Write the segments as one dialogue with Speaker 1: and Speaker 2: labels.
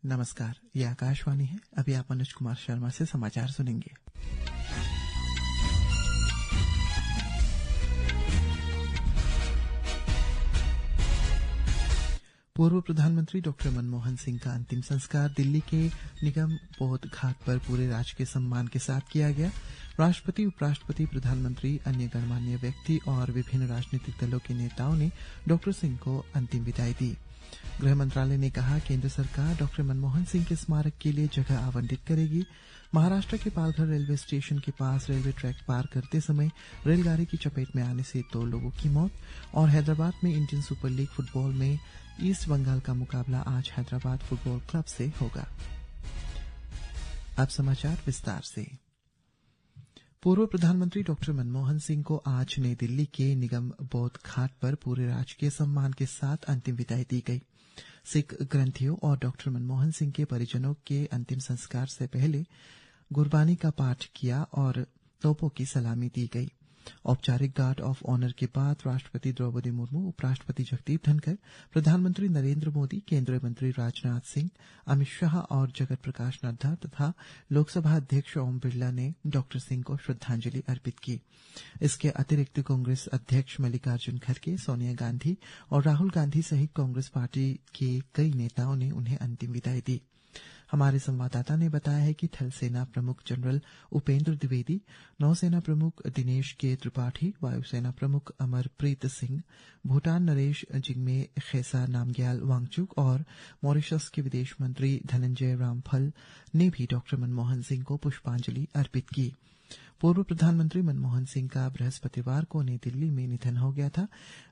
Speaker 1: नमस्कार, ये आकाशवाणी है। अभी आप मनोज कुमार शर्मा से समाचार सुनेंगे। पूर्व प्रधानमंत्री डॉक्टर मनमोहन सिंह का अंतिम संस्कार दिल्ली के निगम बोध घाट पर पूरे राजकीय सम्मान के साथ किया गया। राष्ट्रपति, उपराष्ट्रपति, प्रधानमंत्री, अन्य गणमान्य व्यक्ति और विभिन्न राजनीतिक दलों के नेताओं ने डॉक्टर सिंह को अंतिम विदाई दी। गृह मंत्रालय ने कहा, केंद्र सरकार डॉक्टर मनमोहन सिंह के स्मारक के लिए जगह आवंटित करेगी। महाराष्ट्र के पालघर रेलवे स्टेशन के पास रेलवे ट्रैक पार करते समय रेलगाड़ी की चपेट में आने से 2 लोगों की मौत। और हैदराबाद में इंडियन सुपर लीग फुटबॉल में ईस्ट बंगाल का मुकाबला आज हैदराबाद फुटबॉल क्लब से होगा। अब समाचार विस्तार से। पूर्व प्रधानमंत्री डॉक्टर मनमोहन सिंह को आज नई दिल्ली के निगम बोध घाट पर पूरे राजकीय सम्मान के साथ अंतिम विदाई दी गई। सिख ग्रंथियों और डॉक्टर मनमोहन सिंह के परिजनों के अंतिम संस्कार से पहले गुरबानी का पाठ किया और तोपों की सलामी दी गई। औपचारिक गार्ड ऑफ ऑनर के बाद राष्ट्रपति द्रौपदी मुर्मू, उपराष्ट्रपति जगदीप धनखड़, प्रधानमंत्री नरेंद्र मोदी, केंद्रीय मंत्री राजनाथ सिंह, अमित शाह और जगत प्रकाश नड्डा तथा लोकसभा अध्यक्ष ओम बिरला ने डॉक्टर सिंह को श्रद्धांजलि अर्पित की। इसके अतिरिक्त कांग्रेस अध्यक्ष मल्लिकार्जुन खड़गे, सोनिया गांधी और राहुल गांधी सहित कांग्रेस पार्टी के कई नेताओं ने उन्हें अंतिम विदाई दी। हमारे संवाददाता ने बताया है कि थल सेना प्रमुख जनरल उपेंद्र द्विवेदी, नौसेना प्रमुख दिनेश के त्रिपाठी, वायुसेना प्रमुख अमरप्रीत सिंह, भूटान नरेश जिग्मे खेसा नामग्याल वांगचुक और मॉरिशस के विदेश मंत्री धनंजय रामफल ने भी डॉक्टर मनमोहन सिंह को पुष्पांजलि अर्पित की। पूर्व प्रधानमंत्री मनमोहन सिंह का बृहस्पतिवार को नई दिल्ली में निधन हो गया था।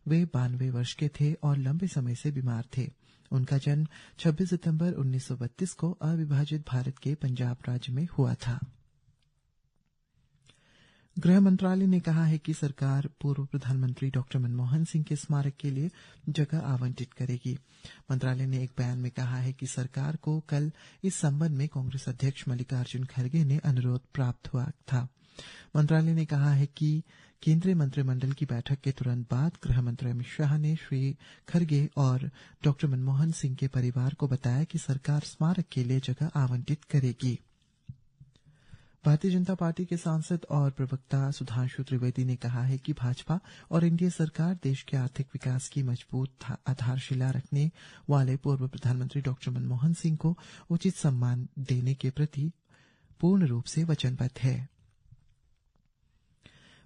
Speaker 1: वे 92 वर्ष के थे और लंबे समय से बीमार थे। उनका जन्म 26 सितंबर 1932 को अविभाजित भारत के पंजाब राज्य में हुआ था। गृह मंत्रालय ने कहा है कि सरकार पूर्व प्रधानमंत्री डॉक्टर मनमोहन सिंह के स्मारक के लिए जगह आवंटित करेगी। मंत्रालय ने एक बयान में कहा है कि सरकार को कल इस संबंध में कांग्रेस अध्यक्ष मल्लिकार्जुन खड़गे ने अनुरोध प्राप्त हुआ था। मंत्रालय ने कहा है कि केंद्रीय मंत्रिमंडल की बैठक के तुरंत बाद गृह मंत्री अमित शाह ने श्री खड़गे और डॉक्टर मनमोहन सिंह के परिवार को बताया कि सरकार स्मारक के लिए जगह आवंटित करेगी। भारतीय जनता पार्टी के सांसद और प्रवक्ता सुधांशु त्रिवेदी ने कहा है कि भाजपा और एनडीए सरकार देश के आर्थिक विकास की मजबूत आधारशिला रखने वाले पूर्व प्रधानमंत्री डॉक्टर मनमोहन सिंह को उचित सम्मान देने के प्रति पूर्ण रूप से वचनबद्ध है।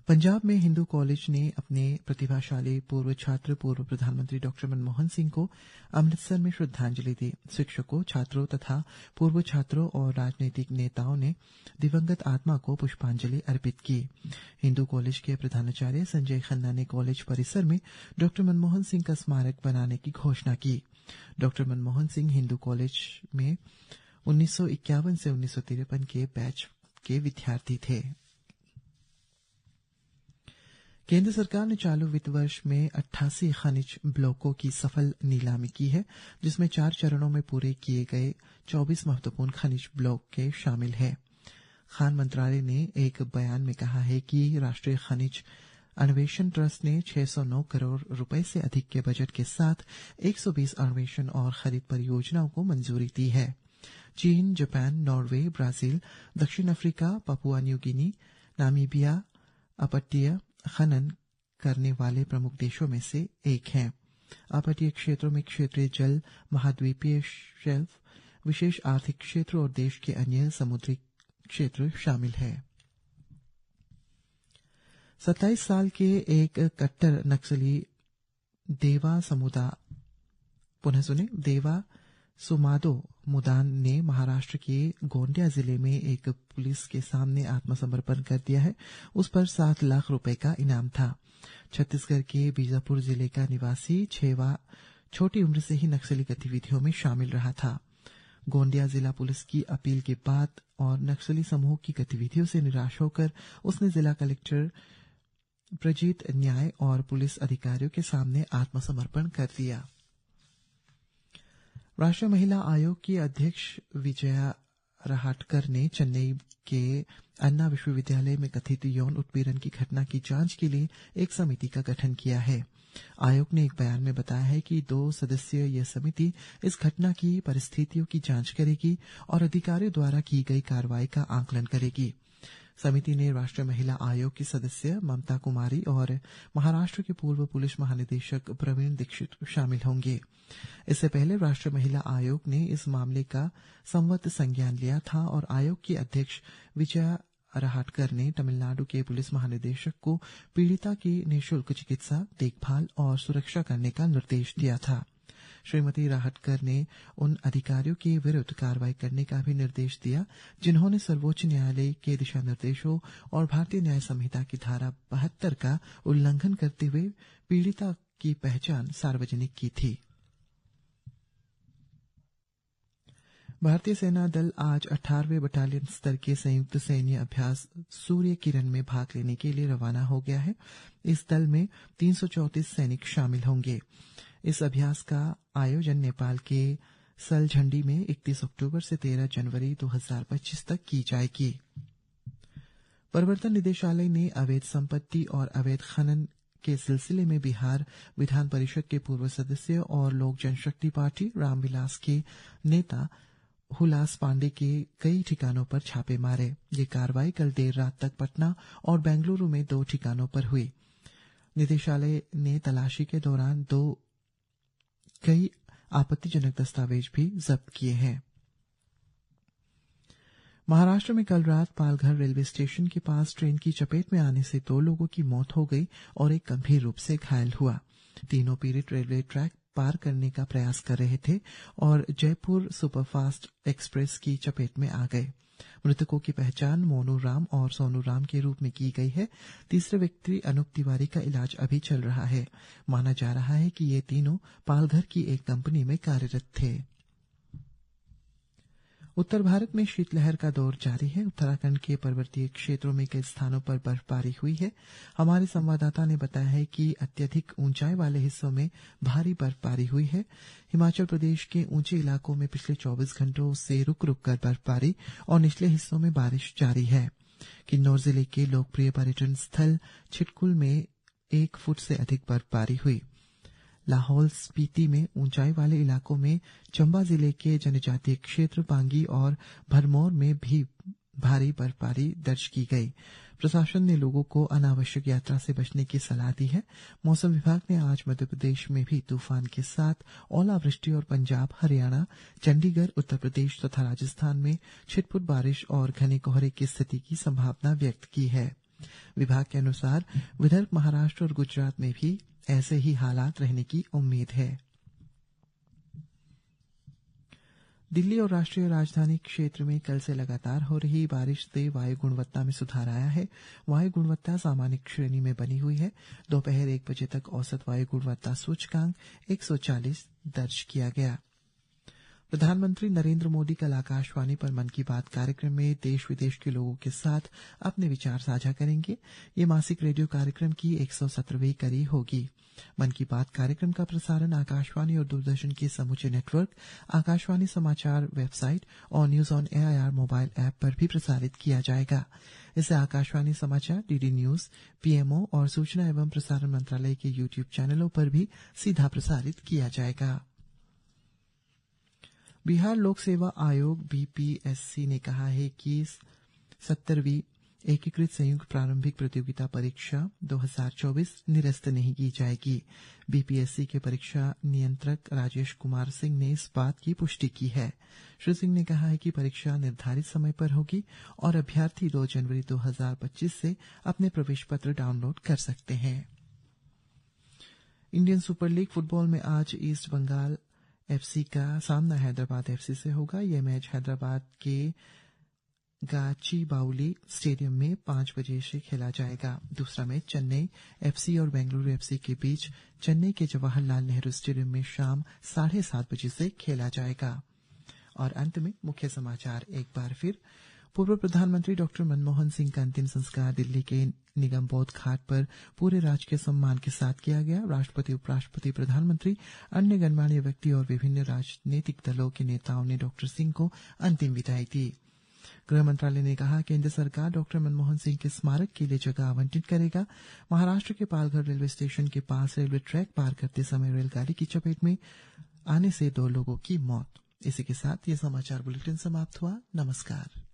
Speaker 1: पंजाब में हिंदू कॉलेज ने अपने प्रतिभाशाली पूर्व छात्र पूर्व प्रधानमंत्री डॉक्टर मनमोहन सिंह को अमृतसर में श्रद्धांजलि दी। शिक्षकों, छात्रों तथा पूर्व छात्रों और राजनीतिक नेताओं ने दिवंगत आत्मा को पुष्पांजलि अर्पित की। हिंदू कॉलेज के प्रधानाचार्य संजय खन्ना ने कॉलेज परिसर में डॉक्टर मनमोहन सिंह का स्मारक बनाने की घोषणा की। डॉक्टर मनमोहन सिंह हिंदू कॉलेज में 1951 से 1953 के बैच के विद्यार्थी थे। केंद्र सरकार ने चालू वित्त वर्ष में 88 खनिज ब्लॉकों की सफल नीलामी की है, जिसमें 4 चरणों में पूरे किए गए 24 महत्वपूर्ण खनिज ब्लॉक के शामिल हैं। खान मंत्रालय ने एक बयान में कहा है कि राष्ट्रीय खनिज अन्वेषण ट्रस्ट ने 609 करोड़ रुपए से अधिक के बजट के साथ 120 अन्वेषण और खरीद परियोजनाओं को मंजूरी दी है। चीन, जापान, नॉर्वे, ब्राजील, दक्षिण Africa, Papua New Guinea, Namibia अपतटीय खनन करने वाले प्रमुख देशों में से एक हैं। अपतटीय क्षेत्रों में क्षेत्रीय जल, महाद्वीपीय शेल्फ, विशेष आर्थिक क्षेत्र और देश के अन्य समुद्री क्षेत्र शामिल हैं। 27 साल के एक कट्टर नक्सली देवा सुमादो मुदान ने महाराष्ट्र के गोंडिया जिले में एक पुलिस के सामने आत्मसमर्पण कर दिया है। उस पर 7 लाख रुपए का इनाम था। छत्तीसगढ़ के बीजापुर जिले का निवासी छेवा छोटी उम्र से ही नक्सली गतिविधियों में शामिल रहा था। गोंडिया जिला पुलिस की अपील के बाद और नक्सली समूह की गतिविधियों से निराश होकर उसने जिला कलेक्टर प्रजीत न्याय और पुलिस अधिकारियों के सामने आत्मसमर्पण कर दिया। राष्ट्रीय महिला आयोग की अध्यक्ष विजया रहाटकर ने चेन्नई के अन्ना विश्वविद्यालय में कथित यौन उत्पीड़न की घटना की जांच के लिए एक समिति का गठन किया है। आयोग ने एक बयान में बताया है कि 2 सदस्यीय यह समिति इस घटना की परिस्थितियों की जांच करेगी और अधिकारियों द्वारा की गई कार्रवाई का आकलन करेगी। समिति ने राष्ट्रीय महिला आयोग की सदस्य ममता कुमारी और महाराष्ट्र के पूर्व पुलिस महानिदेशक प्रवीण दीक्षित शामिल होंगे। इससे पहले राष्ट्रीय महिला आयोग ने इस मामले का संवत संज्ञान लिया था और आयोग की अध्यक्ष विजया रहाटकर ने तमिलनाडु के पुलिस महानिदेशक को पीड़िता की निःशुल्क चिकित्सा, देखभाल और सुरक्षा करने का निर्देश दिया था। श्रीमती राहटकर ने उन अधिकारियों के विरुद्ध कार्रवाई करने का भी निर्देश दिया जिन्होंने सर्वोच्च न्यायालय के दिशा निर्देशों और भारतीय न्याय संहिता की धारा 72 का उल्लंघन करते हुए पीड़िता की पहचान सार्वजनिक की थी। भारतीय सेना दल आज 18वें बटालियन स्तर के संयुक्त सैन्य अभ्यास सूर्य किरण में भाग लेने के लिए रवाना हो गया है। इस दल में 334 सैनिक शामिल होंगे। इस अभ्यास का आयोजन नेपाल के सलझंडी में 31 अक्टूबर से 13 जनवरी 2025 तक की जाएगी। प्रवर्तन निदेशालय ने अवैध संपत्ति और अवैध खनन के सिलसिले में बिहार विधान परिषद के पूर्व सदस्य और लोक जनशक्ति पार्टी रामविलास के नेता हुलास पांडे के कई ठिकानों पर छापे मारे। ये कार्रवाई कल देर रात तक पटना और बेंगलुरु में 2 ठिकानों पर हुई। निदेशालय ने तलाशी के दौरान कई आपत्तिजनक दस्तावेज भी जब्त किए हैं। महाराष्ट्र में कल रात पालघर रेलवे स्टेशन के पास ट्रेन की चपेट में आने से 2 लोगों की मौत हो गई और एक गंभीर रूप से घायल हुआ। तीनों पीड़ित रेलवे ट्रैक पार करने का प्रयास कर रहे थे और जयपुर सुपरफास्ट एक्सप्रेस की चपेट में आ गए। मृतकों की पहचान मोनू राम और सोनू राम के रूप में की गई है। तीसरे व्यक्ति अनूप तिवारी का इलाज अभी चल रहा है। माना जा रहा है कि ये तीनों पालघर की एक कंपनी में कार्यरत थे। उत्तर भारत में शीतलहर का दौर जारी है। उत्तराखंड के पर्वतीय क्षेत्रों में कई स्थानों पर बर्फबारी हुई है। हमारे संवाददाता ने बताया है कि अत्यधिक ऊंचाई वाले हिस्सों में भारी बर्फबारी हुई है। हिमाचल प्रदेश के ऊंचे इलाकों में पिछले 24 घंटों से रुक रुक कर बर्फबारी और निचले हिस्सों में बारिश जारी है। किन्नौर जिले के लोकप्रिय पर्यटन स्थल छिटकुल में 1 फुट से अधिक बर्फबारी हुई। लाहौल स्पीति में ऊंचाई वाले इलाकों में, चंबा जिले के जनजातीय क्षेत्र पांगी और भरमौर में भी भारी बर्फबारी दर्ज की गई। प्रशासन ने लोगों को अनावश्यक यात्रा से बचने की सलाह दी है। मौसम विभाग ने आज मध्य प्रदेश में भी तूफान के साथ ओलावृष्टि और पंजाब, हरियाणा, चंडीगढ़, उत्तर प्रदेश तथा राजस्थान में छिटपुट बारिश और घने कोहरे की स्थिति की संभावना व्यक्त की है। विभाग के अनुसार विदर्भ, महाराष्ट्र और गुजरात में भी ऐसे ही हालात रहने की उम्मीद है। दिल्ली और राष्ट्रीय राजधानी क्षेत्र में कल से लगातार हो रही बारिश से वायु गुणवत्ता में सुधार आया है। वायु गुणवत्ता सामान्य श्रेणी में बनी हुई है। दोपहर 1 बजे तक औसत वायु गुणवत्ता सूचकांक 140 दर्ज किया गया। प्रधानमंत्री नरेंद्र मोदी कल आकाशवाणी पर मन की बात कार्यक्रम में देश विदेश के लोगों के साथ अपने विचार साझा करेंगे। ये मासिक रेडियो कार्यक्रम की 117वीं कड़ी होगी। मन की बात कार्यक्रम का प्रसारण आकाशवाणी और दूरदर्शन के समूचे नेटवर्क, आकाशवाणी समाचार वेबसाइट और news on AIR mobile app पर भी प्रसारित किया जाएगा। इसे आकाशवाणी समाचार, डीडी न्यूज, पीएमओ और सूचना एवं प्रसारण मंत्रालय के यूट्यूब चैनलों पर भी सीधा प्रसारित किया जाएगा। बिहार लोक सेवा आयोग बीपीएससी ने कहा है कि 70वीं एकीकृत संयुक्त प्रारंभिक प्रतियोगिता परीक्षा 2024 निरस्त नहीं की जाएगी। बीपीएससी के परीक्षा नियंत्रक राजेश कुमार सिंह ने इस बात की पुष्टि की है। श्री सिंह ने कहा है कि परीक्षा निर्धारित समय पर होगी और अभ्यर्थी 2 जनवरी 2025 से अपने प्रवेश पत्र डाउनलोड कर सकते हैं। इंडियन सुपर लीग फुटबॉल में आज ईस्ट बंगाल एफसी का सामना हैदराबाद एफसी से होगा। यह मैच हैदराबाद के गाचीबाउली स्टेडियम में 5 बजे से खेला जाएगा। दूसरा मैच चेन्नई एफसी और बेंगलुरु एफसी के बीच चेन्नई के जवाहरलाल नेहरू स्टेडियम में शाम 7:30 बजे से खेला जाएगा। और अंत में मुख्य समाचार एक बार फिर। पूर्व प्रधानमंत्री डॉक्टर मनमोहन सिंह का अंतिम संस्कार दिल्ली के निगम बोध घाट पर पूरे राजकीय सम्मान के साथ किया गया। राष्ट्रपति, उपराष्ट्रपति, प्रधानमंत्री, अन्य गणमान्य व्यक्ति और विभिन्न राजनीतिक दलों के नेताओं ने डॉक्टर सिंह को अंतिम विदाई दी। गृह मंत्रालय ने कहा केंद्र सरकार डॉक्टर मनमोहन सिंह के स्मारक के लिए जगह आवंटित करेगा। महाराष्ट्र के पालघर रेलवे स्टेशन के पास रेलवे ट्रैक पार करते समय रेलगाड़ी की चपेट में आने से 2 लोगों की मौत। इसी के साथ ये समाचार बुलेटिन समाप्त हुआ। नमस्कार।